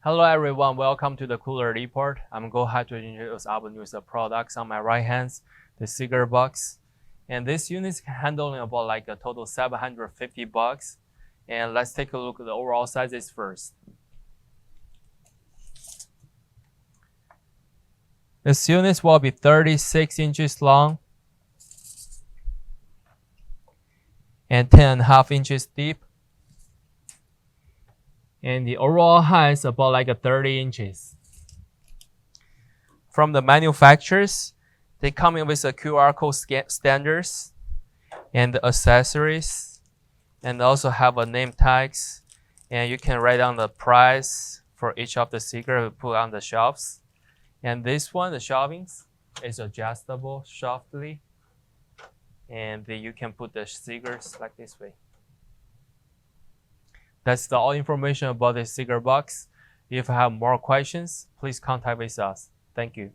Hello everyone, welcome to the Cooler Report. I'm going to introduce our newest products. On my right hand, the cigar box. And this unit is handling about like a total 750 bucks. And let's take a look at the overall sizes first. This unit will be 36 inches long and 10.5 inches deep. And the overall height is about like a 30 inches. From the manufacturers, they come in with a QR code standards and the accessories, and also have a name tags, and you can write down the price for each of the cigar put on the shelves. And this one, the shelvings, is adjustable softly, and you can put the cigars like this way. That's all information about the cigar box. If you have more questions, please contact with us. Thank you.